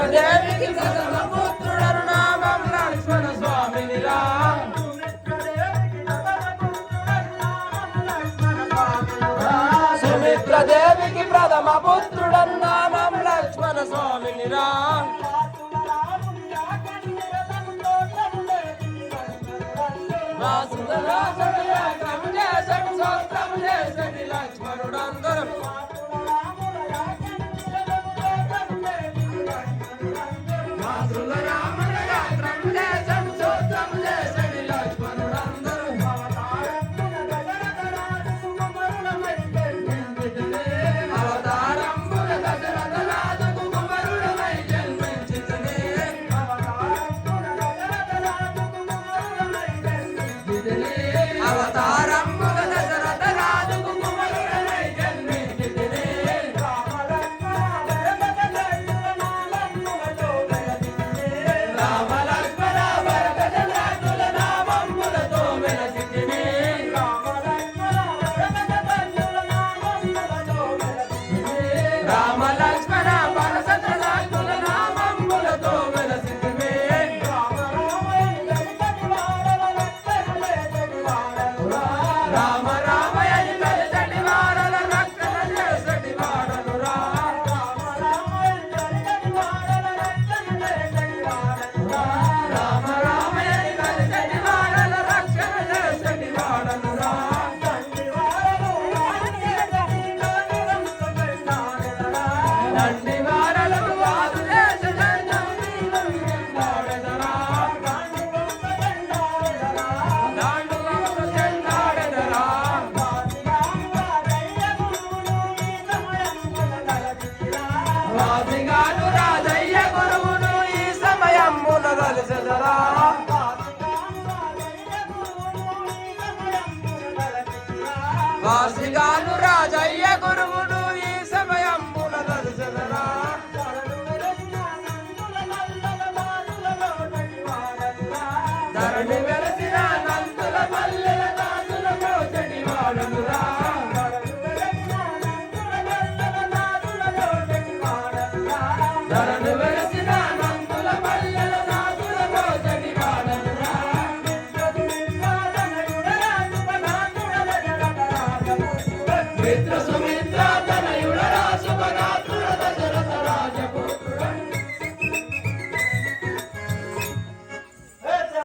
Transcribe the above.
సుమిత్రదేవికి ప్రథమ పుత్రుడను నామం లక్ష్మణ స్వామినిరా సుమిత్రదేవికి ప్రథమ పుత్రుడను నామం లక్ష్మణ స్వామినిరా లక్ష్మణుడందరూ వాసిగాను రాజయ్య గురువును ఈ సమయమున దలసెదరా వాసిగాను రాజయ్య గురువును ఈ సమయమున దలసెదరా ధరణి వెలసిన నందుల మల్లెల దాసుల మోచడి వాడనురా ధరణి